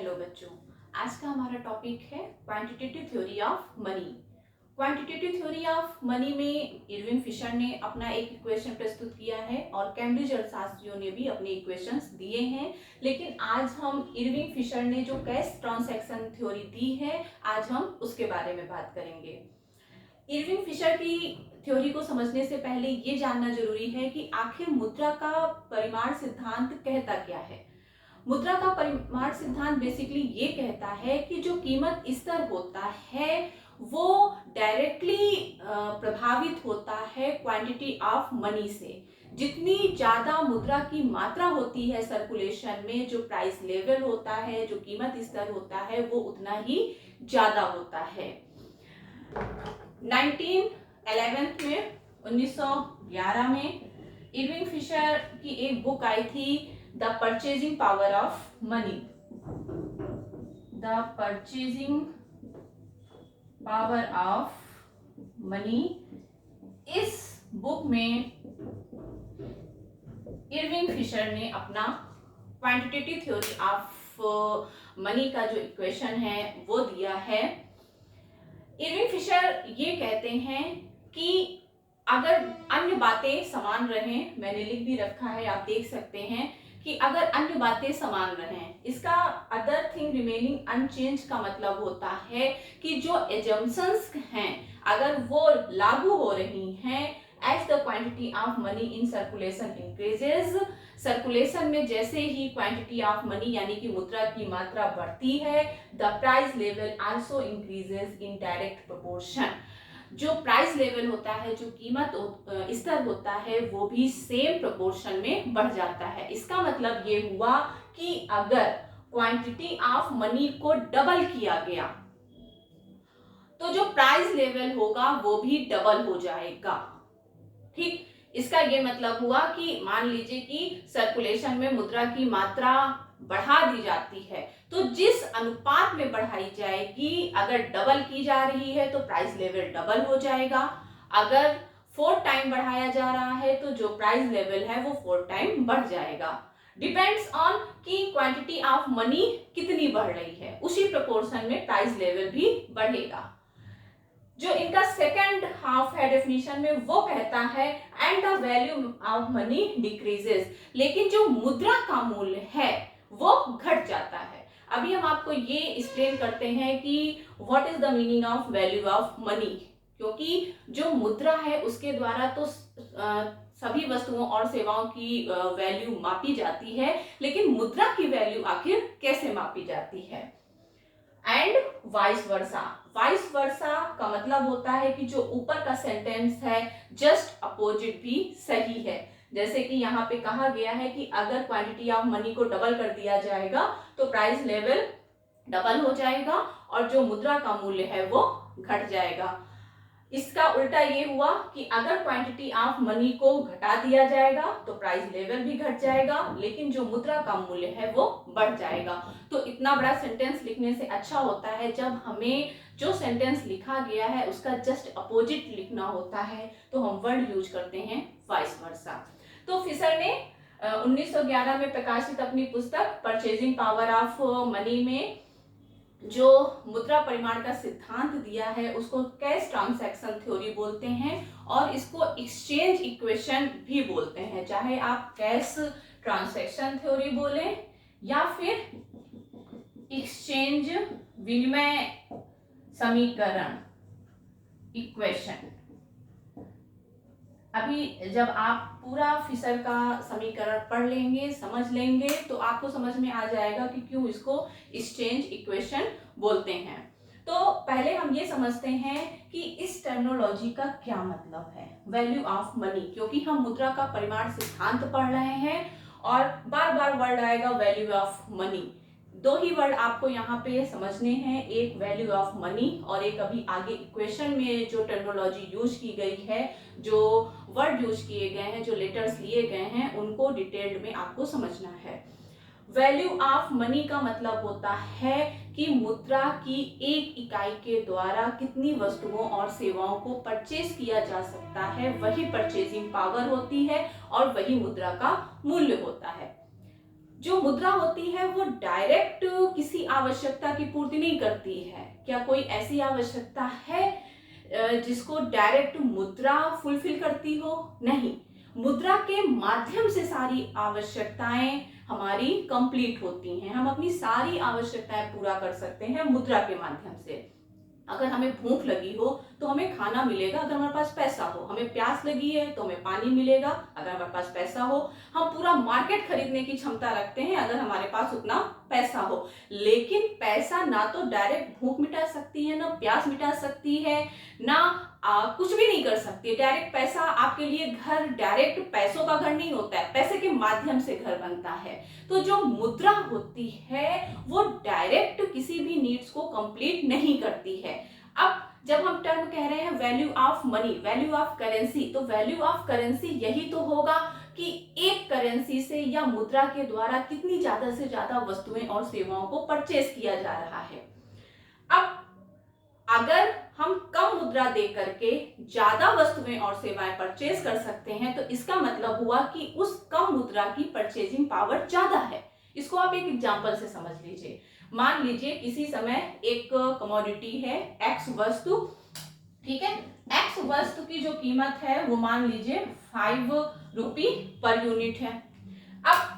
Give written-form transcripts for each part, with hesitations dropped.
Hello बच्चों, आज का हमारा टॉपिक है quantitative theory of money. Quantitative theory of money में इरविंग फिशर ने अपना एक इक्वेशन प्रस्तुत किया है और कैम्ब्रिज अर्थशास्त्रियों ने भी अपने इक्वेशंस दिए हैं। लेकिन आज हम इरविंग फिशर ने जो कैश ट्रांजैक्शन थ्योरी दी है, आज हम उसके बारे में बात करेंगे। इरविंग फिशर की थ्योरी को समझने से पहले ये जानना जरूरी है कि आखिर मुद्रा का परिमाण सिद्धांत कहता क्या है। मुद्रा का परिमाण सिद्धांत बेसिकली ये कहता है कि जो कीमत स्तर होता है वो डायरेक्टली प्रभावित होता है क्वांटिटी ऑफ मनी से। जितनी ज्यादा मुद्रा की मात्रा होती है सर्कुलेशन में, जो प्राइस लेवल होता है, जो कीमत स्तर होता है, वो उतना ही ज्यादा होता है। 1911 में इरविंग फिशर की एक बुक आई थी, the purchasing power of money. The purchasing power of money. इस बुक में इरविंग फिशर ने अपना क्वांटिटेटिव थ्योरी ऑफ मनी का जो इक्वेशन है वो दिया है। इरविंग फिशर ये कहते हैं कि अगर अन्य बातें समान रहें, मैंने लिख भी रखा है, आप देख सकते हैं कि अगर अन्य बातें समान रहें, इसका अदर थिंग रिमेनिंग अनचेंज का मतलब होता है कि जो एजम्पशंस हैं अगर वो लागू हो रही हैं, as the quantity of money in circulation increases, circulation में जैसे ही क्वांटिटी ऑफ मनी यानी कि मुद्रा की मात्रा बढ़ती है, the price level also increases in direct proportion. जो प्राइस लेवल होता है, जो कीमत स्तर होता है, वो भी सेम प्रोपोर्शन में बढ़ जाता है। इसका मतलब ये हुआ कि अगर क्वांटिटी ऑफ मनी को डबल किया गया तो जो प्राइस लेवल होगा वो भी डबल हो जाएगा। ठीक, इसका ये मतलब हुआ कि मान लीजिए कि सर्कुलेशन में मुद्रा की मात्रा बढ़ा दी जाती है, तो जिस अनुपात में बढ़ाई जाएगी, अगर डबल की जा रही है तो प्राइस लेवल डबल हो जाएगा। अगर 4 टाइम बढ़ाया जा रहा है तो जो प्राइस लेवल है वो 4 टाइम बढ़ जाएगा। डिपेंड्स ऑन कि क्वांटिटी ऑफ मनी कितनी बढ़ रही है, उसी प्रोपोर्शन में प्राइस लेवल भी बढ़ेगा। जो इनका सेकंड हाफ है डेफिनेशन में, वो कहता है and the value of money decreases, लेकिन जो मुद्रा का मूल्य है वो घट जाता है। अभी हम आपको ये एक्सप्लेन करते हैं कि what is the meaning of value of money, क्योंकि जो मुद्रा है उसके द्वारा तो सभी वस्तुओं और सेवाओं की वैल्यू मापी जाती है, लेकिन मुद्रा की वैल्यू आखिर कैसे मापी जाती है। And vice versa. Vice versa का मतलब होता है कि जो ऊपर का सेंटेंस है जस्ट अपोजिट भी सही है। जैसे कि यहाँ पे कहा गया है कि अगर क्वांटिटी ऑफ मनी को डबल कर दिया जाएगा तो प्राइस लेवल डबल हो जाएगा और जो मुद्रा का मूल्य है वो घट जाएगा। इसका उल्टा ये हुआ कि अगर क्वांटिटी ऑफ मनी को घटा दिया जाएगा तो प्राइस लेवल भी घट जाएगा, लेकिन जो मुद्रा का मूल्य है वो बढ़ जाएगा। तो इतना बड़ा सेंटेंस लिखने से अच्छा होता है जब हमें जो सेंटेंस लिखा गया है उसका जस्ट अपोजिट लिखना होता है, तो हम वर्ड यूज करते हैं वाइस वर्सा। तो फिशर ने 1911 में प्रकाशित अपनी पुस्तक परचेजिंग पावर ऑफ मनी में जो मुद्रा परिमाण का सिद्धांत दिया है उसको कैश ट्रांजैक्शन थ्योरी बोलते हैं और इसको एक्सचेंज इक्वेशन भी बोलते हैं। चाहे आप कैश ट्रांजैक्शन थ्योरी बोलें या फिर एक्सचेंज विनिमय समीकरण इक्वेशन। अभी जब आप पूरा फिशर का समीकरण पढ़ लेंगे, समझ लेंगे, तो आपको समझ में आ जाएगा कि क्यों इसको एक्सचेंज इक्वेशन बोलते हैं। तो पहले हम ये समझते हैं कि इस टर्मिनोलॉजी का क्या मतलब है, वैल्यू ऑफ मनी, क्योंकि हम मुद्रा का परिमाण सिद्धांत पढ़ रहे हैं और बार बार वर्ड आएगा वैल्यू ऑफ मनी। दो ही वर्ड आपको यहाँ पे समझने हैं, एक वैल्यू ऑफ मनी और एक अभी आगे इक्वेशन में जो टर्मिनोलॉजी यूज की गई है, जो वर्ड यूज किए गए हैं, जो लेटर्स लिए गए हैं, उनको डिटेल्ड में आपको समझना है। वैल्यू ऑफ मनी का मतलब होता है कि मुद्रा की एक इकाई के द्वारा कितनी वस्तुओं और सेवाओं को परचेज किया जा सकता है, वही परचेजिंग पावर होती है और वही मुद्रा का मूल्य होता है। जो मुद्रा होती है वो डायरेक्ट किसी आवश्यकता की पूर्ति नहीं करती है। क्या कोई ऐसी आवश्यकता है जिसको डायरेक्ट मुद्रा फुलफिल करती हो? नहीं, मुद्रा के माध्यम से सारी आवश्यकताएं हमारी कंप्लीट होती हैं। हम अपनी सारी आवश्यकताएं पूरा कर सकते हैं मुद्रा के माध्यम से। अगर हमें भूख लगी हो तो हमें खाना मिलेगा अगर हमारे पास पैसा हो, हमें प्यास लगी है तो हमें पानी मिलेगा अगर हमारे पास पैसा हो, हम पूरा मार्केट खरीदने की क्षमता रखते हैं अगर हमारे पास उतना पैसा हो। लेकिन पैसा ना तो डायरेक्ट भूख मिटा सकती है, ना प्यास मिटा सकती है, ना कुछ भी नहीं कर सकती है। डायरेक्ट पैसा आपके लिए घर डायरेक्ट पैसों का घर नहीं होता है, पैसे के माध्यम से घर बनता है। तो जो मुद्रा होती है वो डायरेक्ट किसी भी नीड्स को कंप्लीट नहीं करती है। अब जब हम टर्म कह रहे हैं value of money, value of currency, तो वैल्यू ऑफ करेंसी यही तो होगा कि एक करेंसी से या मुद्रा के द्वारा कितनी ज्यादा से ज्यादा वस्तुएं और सेवाओं को परचेज किया जा रहा है। अब अगर हम कम मुद्रा दे करके ज्यादा वस्तुएं और सेवाएं परचेज कर सकते हैं तो इसका मतलब हुआ कि उस कम मुद्रा की परचेजिंग पावर ज्यादा है। इसको आप एक एग्जांपल से समझ लीजिए। मान लीजिए किसी समय एक कमोडिटी है एक्स वस्तु, ठीक है, एक्स वस्तु की जो कीमत है वो मान लीजिए 5 रुपी पर यूनिट है। अब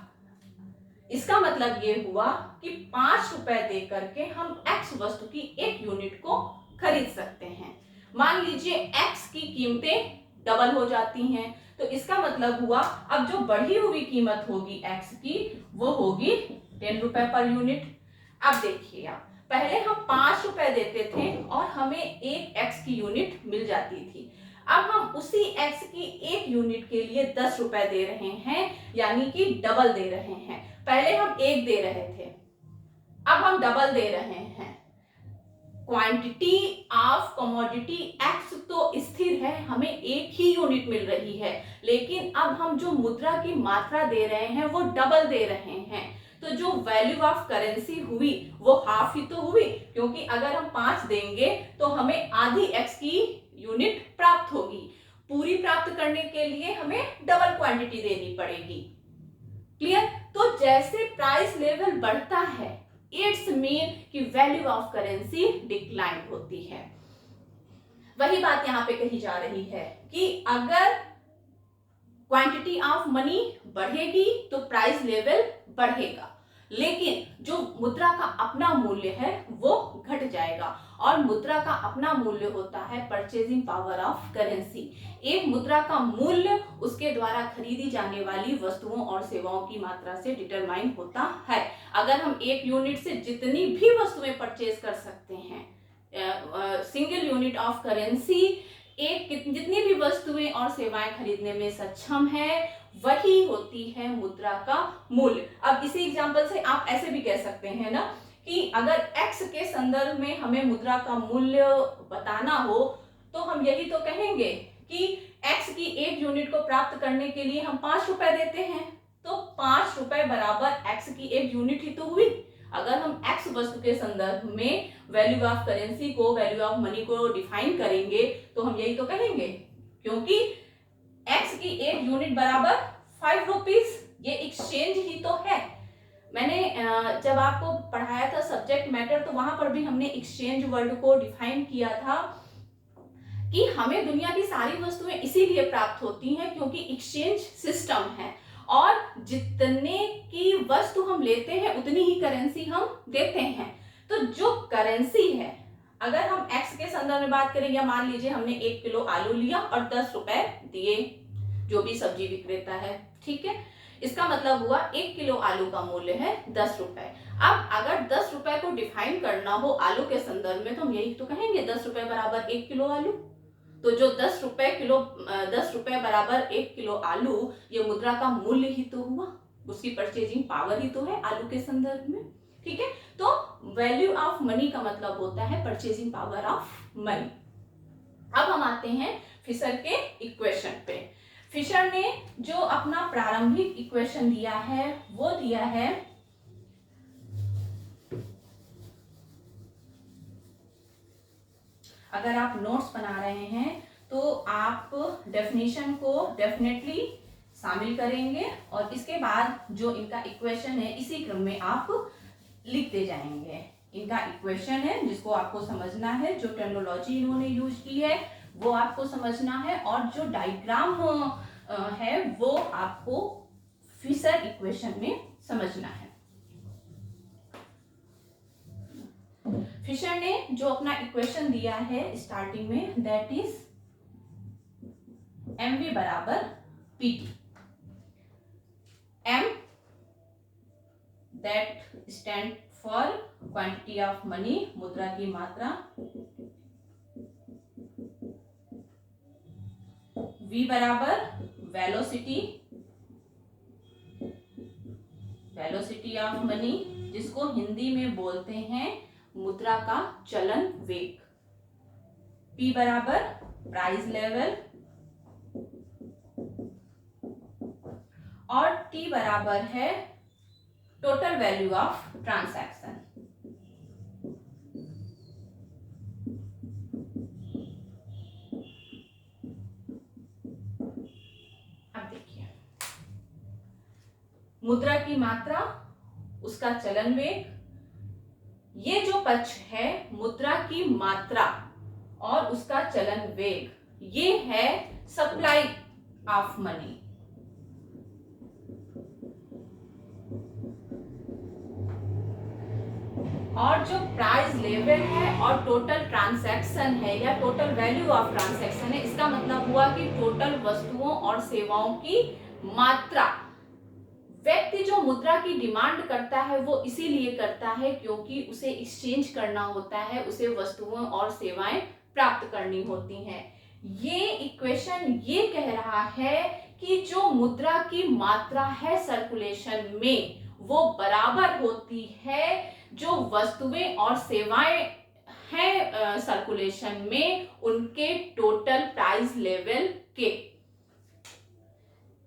इसका मतलब ये हुआ कि 5 रुपए दे करके हम एक्स वस्तु की एक यूनिट को खरीद सकते हैं। मान लीजिए एक्स की कीमतें डबल हो जाती हैं तो इसका मतलब हुआ अब जो बढ़ी हुई कीमत होगी एक्स की वो होगी 10 रुपए पर यूनिट। अब देखिए आप, पहले हम 5 रुपए देते थे और हमें एक एक्स की यूनिट मिल जाती थी। अब हम उसी एक्स की एक यूनिट के लिए 10 रुपए दे रहे हैं, यानी कि डबल दे रहे हैं। पहले हम एक दे रहे थे, अब हम डबल दे रहे हैं। क्वांटिटी ऑफ कमोडिटी एक्स तो स्थिर है, हमें एक ही यूनिट मिल रही है, लेकिन अब हम जो मुद्रा की मात्रा दे रहे हैं वो डबल दे रहे हैं। तो जो वैल्यू ऑफ करेंसी हुई वो हाफ ही तो हुई, क्योंकि अगर हम 5 देंगे तो हमें आधी एक्स की यूनिट प्राप्त होगी। पूरी प्राप्त करने के लिए हमें डबल क्वांटिटी देनी पड़ेगी। क्लियर? तो जैसे प्राइस लेवल बढ़ता है इट्स मीन कि वैल्यू ऑफ करेंसी डिक्लाइन होती है। वही बात यहां पे कही जा रही है कि अगर क्वांटिटी ऑफ मनी बढ़ेगी तो प्राइस लेवल बढ़ेगा, लेकिन जो मुद्रा का अपना मूल्य है वो घट जाएगा। और मुद्रा का अपना मूल्य होता है परचेजिंग पावर ऑफ करेंसी। एक मुद्रा का मूल्य उसके द्वारा खरीदी जाने वाली वस्तुओं और सेवाओं की मात्रा से डिटरमाइन होता है। अगर हम एक यूनिट से जितनी भी वस्तुएं परचेज कर सकते हैं, सिंगल यूनिट ऑफ करेंसी एक जितनी भी वस्तुएं और सेवाएं खरीदने में सक्षम है, वही होती है मुद्रा का मूल्य। अब इसी एग्जांपल से आप ऐसे भी कह सकते हैं ना कि अगर x के संदर्भ में हमें मुद्रा का मूल्य बताना हो तो हम यही तो कहेंगे कि x की एक यूनिट को प्राप्त करने के लिए हम 5 रुपए देते हैं, तो 5 रुपए बराबर x की एक यूनिट ही तो हुई। अगर हम x वस्तु के संदर्भ में वैल्यू ऑफ करेंसी को, वैल्यू ऑफ मनी को डिफाइन करेंगे तो हम यही तो कहेंगे, क्योंकि x की एक यूनिट बराबर 5 रुपीज, ये एक्सचेंज ही तो है। मैंने जब आपको पढ़ाया था सब्जेक्ट मैटर तो वहां पर भी हमने एक्सचेंज वर्ड को डिफाइन किया था कि हमें दुनिया की सारी वस्तुएं इसीलिए प्राप्त होती हैं क्योंकि एक्सचेंज सिस्टम है, और जितने की वस्तु हम लेते हैं उतनी ही करेंसी हम देते हैं। तो जो करेंसी है, अगर हम x के संदर्भ में बात करें, या मान लीजिए हमने 1 किलो आलू लिया और 10 रुपए दिए जो भी सब्जी विक्रेता है, ठीक है, इसका मतलब हुआ 1 किलो आलू का मूल्य है 10 रुपए। अब अगर 10 रुपए को डिफाइन करना हो आलू के संदर्भ में तो हम यही तो कहेंगे 10 रुपए बराबर 1 किलो आलू। तो जो 10 रुपए बराबर 1 किलो आलू, ये मुद्रा का मूल्य ही तो हुआ, उसकी परचेजिंग पावर ही तो है आलू के संदर्भ में, ठीक है। तो वैल्यू ऑफ मनी का मतलब होता है परचेजिंग पावर ऑफ मनी। अब हम आते हैं फिशर के इक्वेशन पे। फिशर ने जो अपना प्रारंभिक इक्वेशन दिया है वो दिया है अगर आप नोट्स बना रहे हैं तो आप डेफिनेशन को डेफिनेटली शामिल करेंगे और इसके बाद जो इनका इक्वेशन है इसी क्रम में आप लिखते जाएंगे। इनका इक्वेशन है जिसको आपको समझना है, जो टर्मिनोलॉजी इन्होंने यूज की है वो आपको समझना है, और जो डायग्राम है वो आपको फिशर इक्वेशन में समझना है। फिशर ने जो अपना इक्वेशन दिया है स्टार्टिंग में, दैट इज mv बराबर pt। m that stand for quantity of money, मुद्रा की मात्रा। v बराबर वेलोसिटी, वेलोसिटी ऑफ मनी, जिसको हिंदी में बोलते हैं मुद्रा का चलन वेग। p बराबर प्राइस लेवल, और t बराबर है टोटल वैल्यू ऑफ ट्रांसैक्शन। अब देखिए, मुद्रा की मात्रा, उसका चलन वेग, ये जो पक्ष है मुद्रा की मात्रा और उसका चलन वेग, ये है सप्लाई ऑफ मनी। और जो प्राइस लेवल है और टोटल ट्रांजैक्शन है या टोटल वैल्यू ऑफ ट्रांजैक्शन है, इसका मतलब हुआ कि टोटल वस्तुओं और सेवाओं की मात्रा। व्यक्ति जो मुद्रा की डिमांड करता है वो इसीलिए करता है क्योंकि उसे एक्सचेंज करना होता है, उसे वस्तुओं और सेवाएं प्राप्त करनी होती हैं। ये इक्वेशन ये कह रहा है कि जो मुद्रा की मात्रा है सर्कुलेशन में वो बराबर होती है जो वस्तुएं और सेवाएं हैं सर्कुलेशन में उनके टोटल प्राइस लेवल के।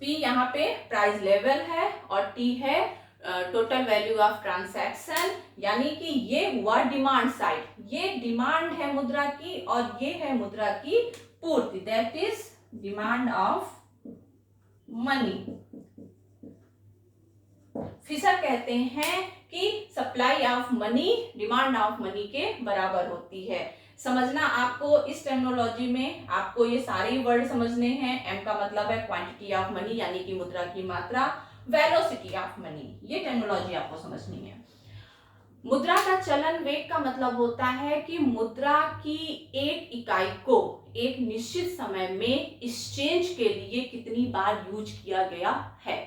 P यहाँ पे प्राइस लेवल है और T है टोटल वैल्यू ऑफ ट्रांजैक्शन, यानी कि ये हुआ डिमांड साइड, ये डिमांड है मुद्रा की और ये है मुद्रा की पूर्ति, that is demand of money. Fisher कहते हैं कि supply of money demand of money के बराबर होती है। समझना आपको इस टर्मिनोलॉजी में, आपको ये सारे वर्ड समझने हैं। m का मतलब है क्वांटिटी ऑफ मनी यानी कि मुद्रा की मात्रा, वेलोसिटी ऑफ मनी, ये टर्मिनोलॉजी आपको समझनी है। मुद्रा का चलन वेग का मतलब होता है कि मुद्रा की एक इकाई को एक निश्चित समय में एक्सचेंज के लिए कितनी बार यूज किया गया है।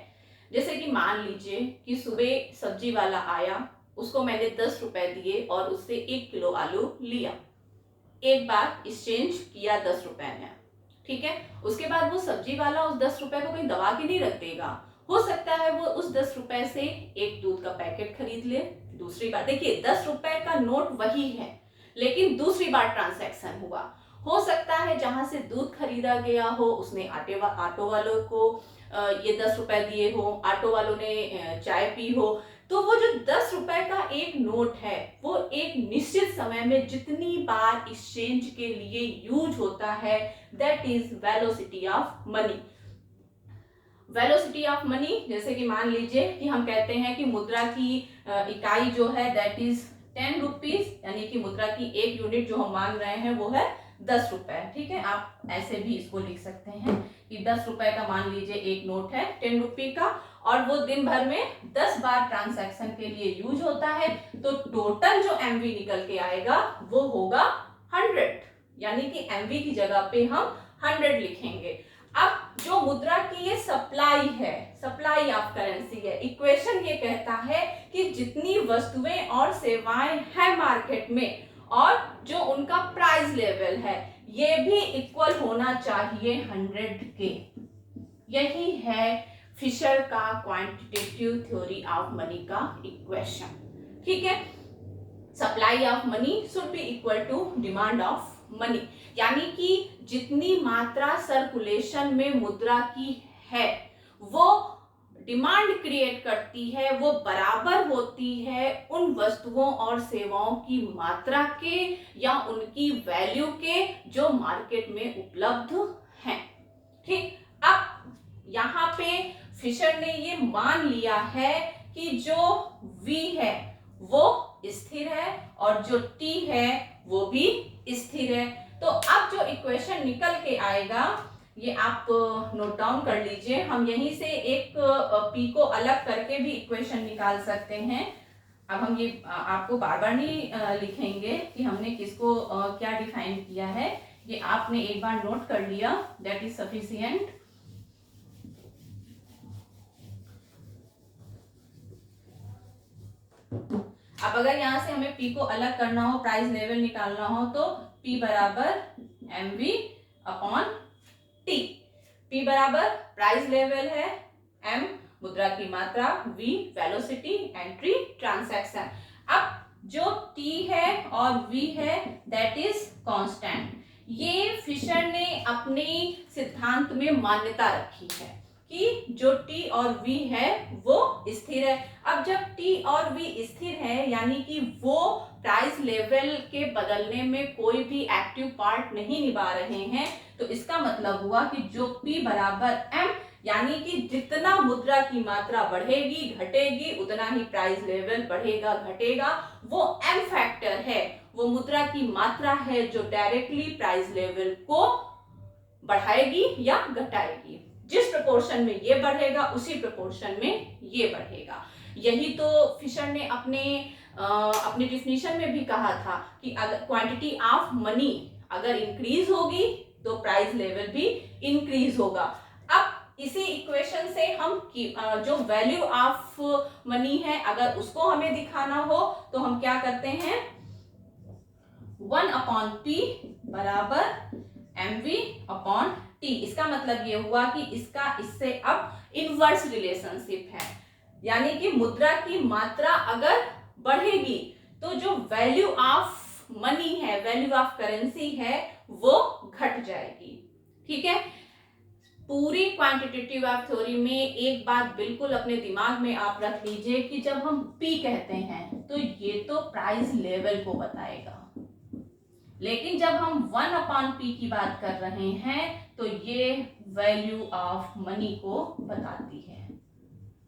जैसे कि मान लीजिए कि सुबह सब्जी वाला आया, उसको मैंने 10 रुपए दिए और उससे 1 किलो आलू लिया, एक बार एक्सचेंज किया 10 रुपए में, ठीक है। उसके बाद वो सब्जी वाला उस 10 रुपए को कोई दबा के नहीं रख देगा, हो सकता है वो उस 10 रुपए से एक दूध का पैकेट खरीद ले। दूसरी बार देखिए, 10 रुपए का नोट वही है लेकिन दूसरी बार ट्रांजैक्शन हुआ, हो सकता है जहां से दूध खरीदा गया हो उसने ऑटो वालों को ये 10 रुपए दिए हो, ऑटो वालों ने चाय पी हो, तो वो जो 10 रुपए का एक नोट है वो एक निश्चित समय में जितनी बार एक्सचेंज के लिए यूज होता है, that is velocity of money. Velocity of money, जैसे कि मान लीजिए कि हम कहते हैं कि मुद्रा की इकाई जो है दैट इज 10 रुपीज, यानी कि मुद्रा की एक यूनिट जो हम मान रहे हैं वो है 10 रुपए, ठीक है। आप ऐसे भी इसको लिख सकते हैं कि 10 रुपए का मान लीजिए एक नोट है 10 रुपए का और वो दिन भर में 10 बार ट्रांजैक्शन के लिए यूज होता है, तो टोटल जो एमवी निकल के आएगा वो होगा 100, यानी कि एमवी की जगह पे हम 100 लिखेंगे। अब जो मुद्रा की ये सप्लाई है, सप्लाई ऑफ करेंसी है, इक्वेशन ये कहता है कि जितनी वस्तुएं और सेवाएं हैं मार्केट में और जो उनका प्राइस लेवल है ये भी इक्वल होना चाहिए 100 के। यही है फिशर का क्वांटिटेटिव थ्योरी ऑफ मनी का इक्वेशन, ठीक है। Supply of money should be equal to demand of money, यानी कि जितनी मात्रा सर्कुलेशन में मुद्रा की है वो डिमांड क्रिएट करती है, वो बराबर होती है उन वस्तुओं और सेवाओं की मात्रा के या उनकी वैल्यू के जो मार्केट में उपलब्ध हैं, ठीक। अब यहाँ पे फिशर ने ये मान लिया है कि जो v है वो स्थिर है और जो t है वो भी स्थिर है। तो अब जो इक्वेशन निकल के आएगा ये आप नोट डाउन कर लीजिए। हम यहीं से एक p को अलग करके भी इक्वेशन निकाल सकते हैं। अब हम ये आपको बार बार नहीं लिखेंगे कि हमने किसको क्या डिफाइन किया है, ये आपने एक बार नोट कर लिया, दैट इज सफिशिएंट। अब अगर यहाँ से हमें P को अलग करना हो, प्राइस लेवल निकालना हो, तो P बराबर mv अपॉन T। P बराबर प्राइस लेवल है, m मुद्रा की मात्रा, v वेलोसिटी, एंट्री ट्रांजैक्शन। अब जो T है और v है दैट इज कांस्टेंट। ये फिशर ने अपने सिद्धांत में मान्यता रखी है कि जो T और V है वो स्थिर है। अब जब T और V स्थिर है यानी कि वो प्राइस लेवल के बदलने में कोई भी एक्टिव पार्ट नहीं निभा रहे हैं, तो इसका मतलब हुआ कि जो P बराबर M यानी कि जितना मुद्रा की मात्रा बढ़ेगी घटेगी उतना ही प्राइस लेवल बढ़ेगा घटेगा, वो M फैक्टर है, वो मुद्रा की मात्रा है जो डायरेक्टली प्राइस लेवल को बढ़ाएगी या घटाएगी। जिस प्रोपोर्शन में ये बढ़ेगा उसी प्रोपोर्शन में ये बढ़ेगा। यही तो फिशर ने अपने डिफिनीशन में भी कहा था कि अगर क्वांटिटी ऑफ मनी अगर इंक्रीज होगी तो प्राइस लेवल भी इंक्रीज होगा। अब इसी इक्वेशन से हम जो वैल्यू ऑफ मनी है अगर उसको हमें दिखाना हो तो हम क्या करते हैं, 1 अपॉन P बराबर mv अपॉन T। इसका मतलब ये हुआ कि इसका इससे अब इनवर्स रिलेशनशिप है, यानी कि मुद्रा की मात्रा अगर बढ़ेगी तो जो वैल्यू ऑफ मनी है, वैल्यू ऑफ करेंसी है, वो घट जाएगी। ठीक है, पूरी क्वांटिटेटिव ऑफ थ्योरी में एक बात बिल्कुल अपने दिमाग में आप रख लीजिए कि जब हम P कहते हैं तो ये तो प्राइस लेवल को बताएगा, लेकिन जब हम 1 अपॉन P की बात कर रहे हैं तो ये वैल्यू ऑफ मनी को बताती है,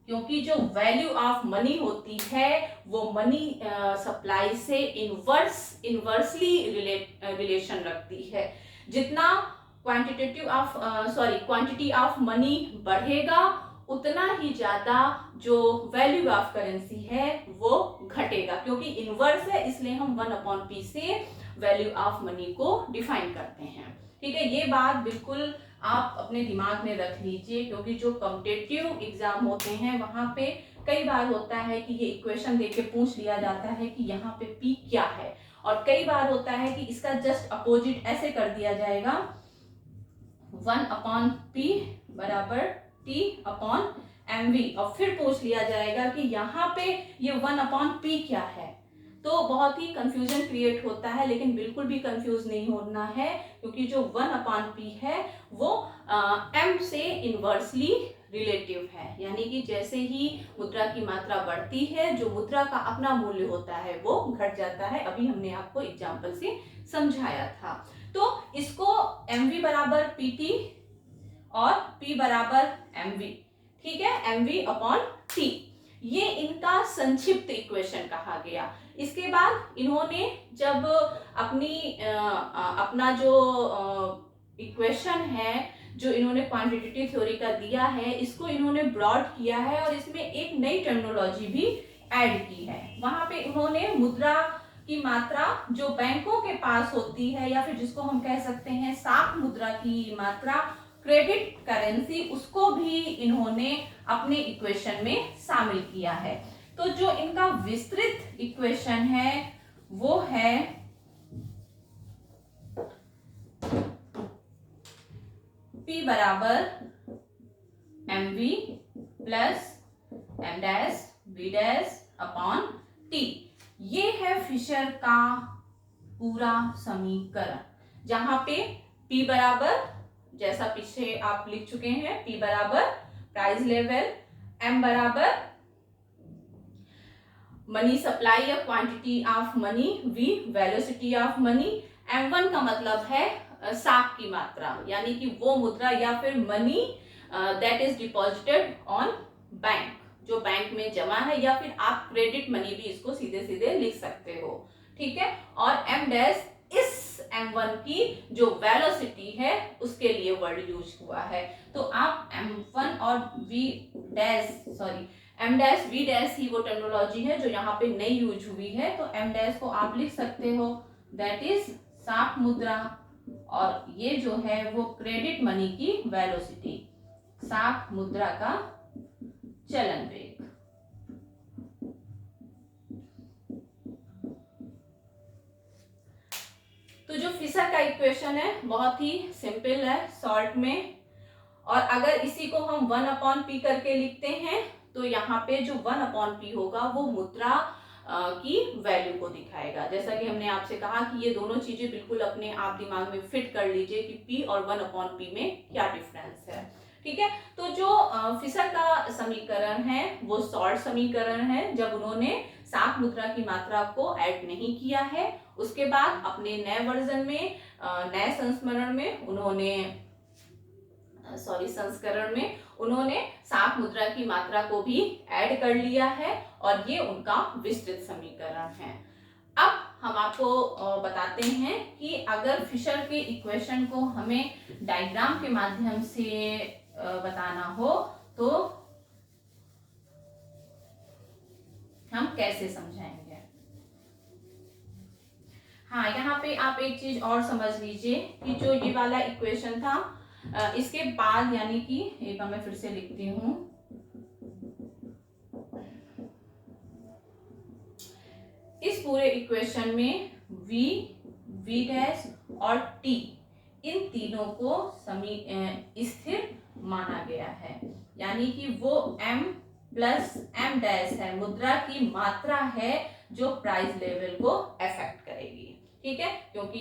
क्योंकि जो वैल्यू ऑफ मनी होती है वो मनी सप्लाई से इनवर्सली रिलेशन रखती है। जितना क्वांटिटी ऑफ मनी बढ़ेगा उतना ही ज्यादा जो वैल्यू ऑफ करेंसी है वो घटेगा, क्योंकि इनवर्स है इसलिए हम 1 अपॉन P से वैल्यू ऑफ मनी को डिफाइन करते हैं। ठीक है, ये बात बिल्कुल आप अपने दिमाग में रख लीजिए, क्योंकि जो कॉम्पिटिटिव एग्जाम होते हैं वहां पे कई बार होता है कि ये इक्वेशन देके पूछ लिया जाता है कि यहाँ पे P क्या है, और कई बार होता है कि इसका जस्ट अपोजिट ऐसे कर दिया जाएगा, 1 अपॉन P बराबर T अपॉन mv, और फिर पूछ लिया जाएगा कि यहाँ पे ये 1 अपॉन P क्या है। तो बहुत ही कंफ्यूजन क्रिएट होता है, लेकिन बिल्कुल भी कंफ्यूज नहीं होना है, क्योंकि जो 1 अपॉन P है वो m से इनवर्सली रिलेटिव है, यानी कि जैसे ही मुद्रा की मात्रा बढ़ती है जो मुद्रा का अपना मूल्य होता है वो घट जाता है। अभी हमने आपको एग्जाम्पल से समझाया था। तो इसको mv बराबर pt और p बराबर mv, ठीक है, mv अपॉन t, ये इनका संक्षिप्त इक्वेशन कहा गया। इसके बाद इन्होंने जब अपना जो इक्वेशन है जो इन्होंने क्वांटिटेटिव थ्योरी का दिया है, इसको इन्होंने ब्रॉड किया है और इसमें एक नई टर्मिनोलॉजी भी ऐड की है। वहां पे उन्होंने मुद्रा की मात्रा जो बैंकों के पास होती है, या फिर जिसको हम कह सकते हैं साख मुद्रा की मात्रा, क्रेडिट करेंसी, उसको भी इन्होंने अपने इक्वेशन में शामिल किया है। तो जो इनका विस्तृत इक्वेशन है वो है P बराबर mv plus m dash b dash upon t। ये है फिशर का पूरा समीकरण, जहां पे P बराबर, जैसा पीछे आप लिख चुके हैं, P बराबर प्राइस लेवल, M बराबर मनी सप्लाई या quantity of money, V velocity of money, M1 का मतलब है साख की मात्रा, यानी कि वो मुद्रा या फिर money that is deposited on bank, जो बैंक में जमा है, या फिर आप क्रेडिट मनी भी इसको सीधे सीधे लिख सकते हो, ठीक है। और एम डैश इस M1 की जो वेलोसिटी है उसके लिए वर्ड यूज हुआ है। तो आप M1 और M डैश V डैश ही वो टेक्नोलॉजी है जो यहाँ पे नई यूज हुई है। तो M डैश को आप लिख सकते हो दैट इज साख मुद्रा, और ये जो है वो क्रेडिट मनी की वेलोसिटी, साख मुद्रा का चलन वेग। तो जो फिशर का इक्वेशन है बहुत ही सिंपल है शॉर्ट में, और अगर इसी को हम 1/p करके लिखते हैं तो यहाँ पे जो 1/p होगा वो मुद्रा की वैल्यू को दिखाएगा। जैसा कि हमने आपसे कहा कि ये दोनों चीजें बिल्कुल अपने आप दिमाग में फिट कर लीजिए कि p और 1/p में क्या डिफरेंस है, ठीक है। तो जो फिशर का समीकरण है वो शॉर्ट समीकरण है, जब उन्होंने साख मुद्रा की मात्रा को ऐड नहीं किया है। उसके बाद अपने नए वर्जन में, नए संस्करण में उन्होंने साख मुद्रा की मात्रा को भी ऐड कर लिया है, और ये उनका विस्तृत समीकरण है। अब हम आपको बताते हैं कि अगर फिशर के इक्वेशन को हमें डायग्राम के माध्यम से बताना हो तो हम कैसे समझाएंगे। हाँ, यहाँ पे आप एक चीज और समझ लीजिए कि जो ये वाला इक्वेशन था, इसके बाद यानी कि एक बार मैं फिर से लिखती हूँ, इस पूरे इक्वेशन में V डैश और T इन तीनों को स्थिर माना गया है, यानी कि वो M प्लस M डैश है, मुद्रा की मात्रा है जो प्राइस लेवल को अफेक्ट करेगी, ठीक है। क्योंकि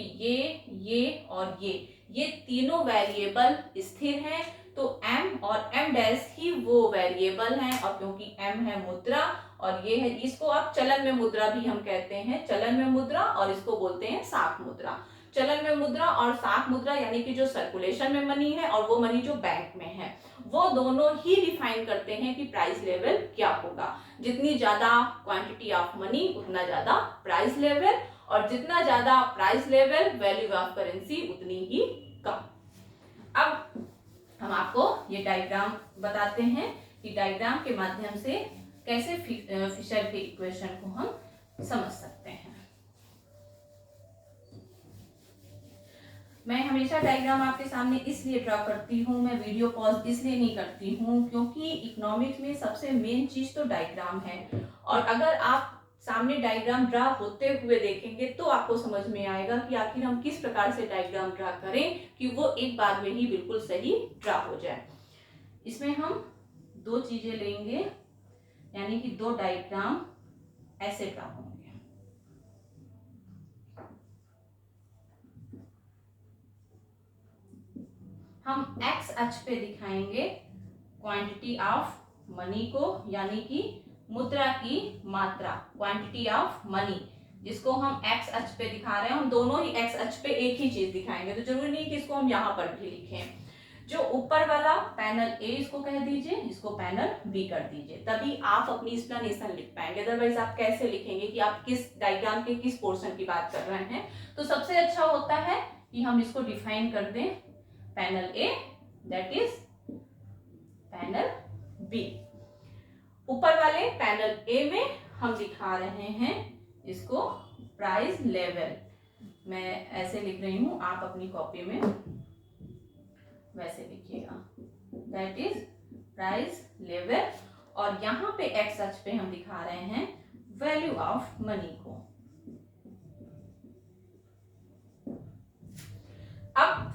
ये और ये तीनों वेरिएबल स्थिर हैं, तो M और M डैश ही वो वेरिएबल हैं, और क्योंकि M है मुद्रा और ये है, इसको आप चलन में मुद्रा भी हम कहते हैं, चलन में मुद्रा, और इसको बोलते हैं साख मुद्रा। चलन में मुद्रा और साख मुद्रा यानी कि जो सर्कुलेशन में मनी है और वो मनी जो बैंक में है, वो दोनों ही डिफाइन करते हैं कि प्राइस लेवल क्या होगा। जितनी ज्यादा क्वांटिटी ऑफ मनी उतना ज्यादा प्राइस लेवल, और जितना ज्यादा price level value of currency उतनी ही कम। अब हम आपको ये डायग्राम बताते हैं कि डायग्राम के माध्यम से कैसे फिशर के इक्वेशन को हम समझ सकते हैं। मैं हमेशा डायग्राम आपके सामने इसलिए ड्रॉ करती हूँ, मैं वीडियो पॉज इसलिए नहीं करती हूँ क्योंकि इकोनॉमिक्स में सबसे मेन चीज तो डायग्राम है, और अगर आप सामने डायग्राम ड्रा होते हुए देखेंगे तो आपको समझ में आएगा कि आखिर हम किस प्रकार से डायग्राम ड्रा करें कि वो एक बार में ही बिल्कुल सही ड्रा हो जाए। इसमें हम दो चीजें लेंगे, यानी कि दो डायग्राम ऐसे ड्रा होंगे। हम एक्स अक्ष पे दिखाएंगे क्वांटिटी ऑफ मनी को, यानी कि मुद्रा की मात्रा, क्वांटिटी ऑफ मनी, जिसको हम एक्स अक्ष पे दिखा रहे हैं। हम दोनों ही एक्स अक्ष पे एक ही चीज दिखाएंगे, तो जरूरी नहीं कि इसको हम यहाँ पर भी लिखें। जो ऊपर वाला पैनल ए इसको कह दीजिए, इसको पैनल बी कर दीजिए, तभी आप अपनी एक्सप्लेनेशन लिख पाएंगे। अदरवाइज आप कैसे लिखेंगे कि आप किस डायग्राम के किस पोर्शन की बात कर रहे हैं। तो सबसे अच्छा होता है कि हम इसको डिफाइन कर दें, panel A that is panel B. ऊपर वाले पैनल ए में हम दिखा रहे हैं इसको प्राइस लेवल, मैं ऐसे लिख रही हूं, आप अपनी कॉपी में वैसे लिखिएगा, दैट इज प्राइस लेवल। और यहाँ पे एक्स अक्ष पे हम दिखा रहे हैं वैल्यू ऑफ मनी को। अब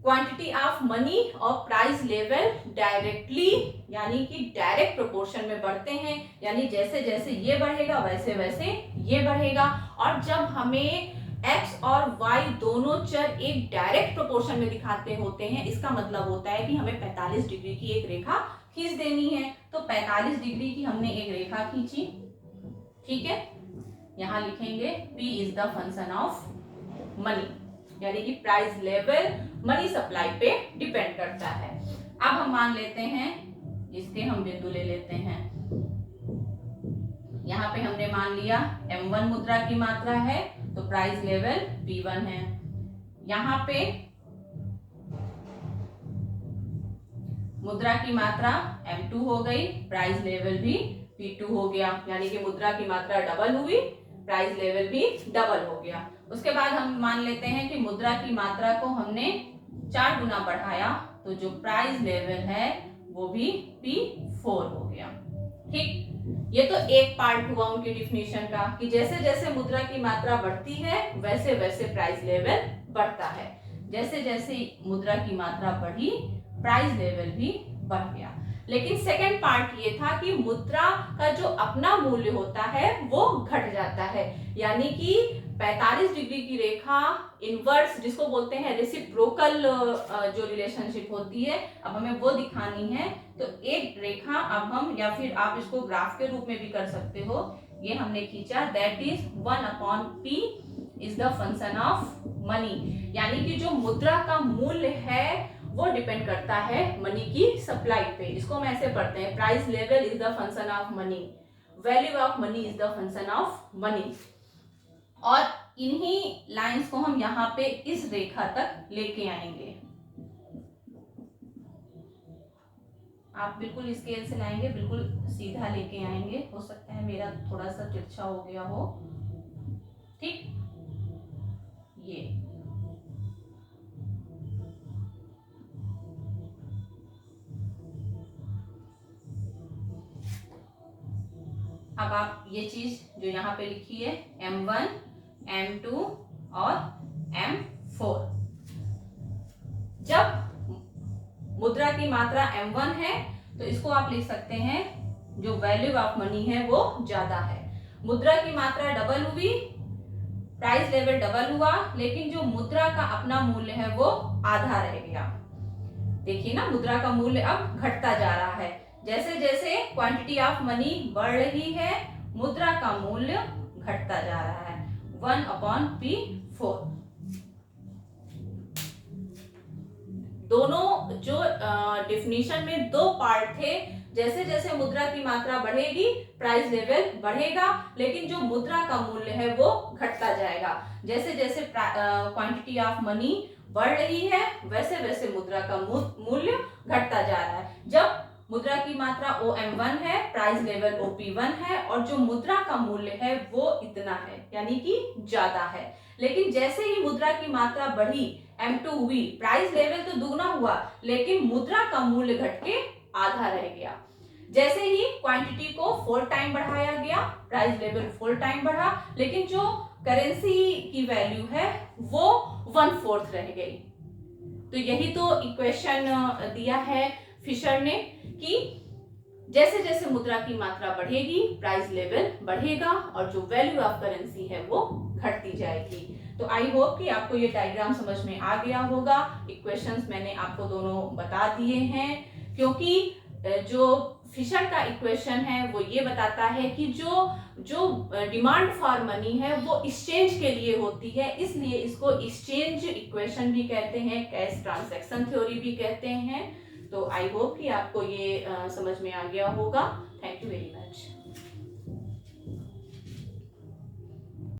क्वांटिटी ऑफ मनी और प्राइस लेवल डायरेक्टली यानी कि डायरेक्ट प्रोपोर्शन में बढ़ते हैं, यानी जैसे जैसे ये बढ़ेगा वैसे वैसे ये बढ़ेगा। और जब हमें x और y दोनों चर एक डायरेक्ट प्रोपोर्शन में दिखाते होते हैं, इसका मतलब होता है कि हमें 45 डिग्री की एक रेखा खींच देनी है। तो 45 डिग्री की हमने एक रेखा खींची, ठीक है। यहां लिखेंगे p is the function of money. यानी कि प्राइस लेवल मनी सप्लाई पे डिपेंड करता है। अब हम मान लेते हैं, इसके हम बिंदु ले लेते हैं। यहाँ पे हमने मान लिया M1 मुद्रा की मात्रा है तो प्राइस लेवल P1 है। यहाँ पे मुद्रा की मात्रा M2 हो गई, प्राइस लेवल भी P2 हो गया, यानी कि मुद्रा की मात्रा डबल हुई, प्राइस लेवल भी डबल हो गया। उसके बाद हम मान लेते हैं कि मुद्रा की मात्रा को हमने 4 गुना बढ़ाया तो जो प्राइस लेवल है वो भी P4 हो गया। ठीक, ये तो एक पार्ट हुआ उनकी डिफिनीशन का कि जैसे जैसे मुद्रा की मात्रा बढ़ती है वैसे वैसे प्राइस लेवल बढ़ता है। जैसे जैसे मुद्रा की मात्रा बढ़ी प्राइस लेवल भी बढ़ गया। लेकिन सेकंड पार्ट ये था कि मुद्रा का जो अपना मूल्य होता है वो घट जाता है, यानी कि 45 डिग्री की रेखा इनवर्स जिसको बोलते हैं रेसिप्रोकल जो रिलेशनशिप होती है, अब हमें वो दिखानी है। तो एक रेखा अब हम, या फिर आप इसको ग्राफ के रूप में भी कर सकते हो, ये हमने खींचा, that is 1/P is the function of money, यानी कि जो मुद्रा का मूल्य है वो डिपेंड करता है मनी की सप्लाई पे। इसको हम ऐसे पढ़ते हैं, price level is the function of money, value of money is the function of money. और इन्हीं लाइंस को हम यहाँ पे इस रेखा तक लेके आएंगे। आप बिल्कुल स्केल से लाएंगे, बिल्कुल सीधा लेके आएंगे। हो सकता है मेरा थोड़ा सा तिरछा हो गया हो। ठीक, ये अब आप ये चीज जो यहाँ पे लिखी है M1, M2 और M4, जब मुद्रा की मात्रा M1 है तो इसको आप लिख सकते हैं जो वैल्यू ऑफ मनी है वो ज्यादा है। मुद्रा की मात्रा डबल हुई, प्राइस लेवल डबल हुआ, लेकिन जो मुद्रा का अपना मूल्य है वो आधा रह गया। देखिए ना, मुद्रा का मूल्य अब घटता जा रहा है। जैसे जैसे क्वांटिटी ऑफ मनी बढ़ रही है मुद्रा का मूल्य घटता जा रहा है, 1/P4। दोनों जो डिफिनीशन में दो पार्ट थे, जैसे जैसे मुद्रा की मात्रा बढ़ेगी प्राइस लेवल बढ़ेगा, लेकिन जो मुद्रा का मूल्य है वो घटता जाएगा। जैसे जैसे क्वांटिटी ऑफ मनी बढ़ रही है वैसे वैसे मुद्रा का मूल्य घटता जा रहा है। जब मुद्रा की मात्रा OM1 है, प्राइस लेवल OP1 है, और जो मुद्रा का मूल्य है वो इतना है, यानी कि ज्यादा है। लेकिन जैसे ही मुद्रा की मात्रा बढ़ी, M2 हुई, प्राइस लेवल तो दुगना हुआ, लेकिन मुद्रा का मूल्य घट के आधा रह गया। जैसे ही क्वांटिटी को 4 टाइम बढ़ाया गया, प्राइस लेवल 4 टाइम बढ़ा, लेकिन जो करेंसी की वैल्यू है वो 1/4 रह गई। तो यही तो इक्वेशन दिया है फिशर ने कि जैसे जैसे मुद्रा की मात्रा बढ़ेगी प्राइस लेवल बढ़ेगा और जो वैल्यू ऑफ करेंसी है वो घटती जाएगी। तो आई होप कि आपको ये डायग्राम समझ में आ गया होगा। इक्वेशंस मैंने आपको दोनों बता दिए हैं, क्योंकि जो फिशर का इक्वेशन है वो ये बताता है कि जो डिमांड फॉर मनी है वो एक्सचेंज के लिए होती है, इसलिए इसको एक्सचेंज इक्वेशन भी कहते हैं, कैश ट्रांजैक्शन थ्योरी भी कहते हैं। तो आई होप कि आपको ये समझ में आ गया होगा। Thank you very much.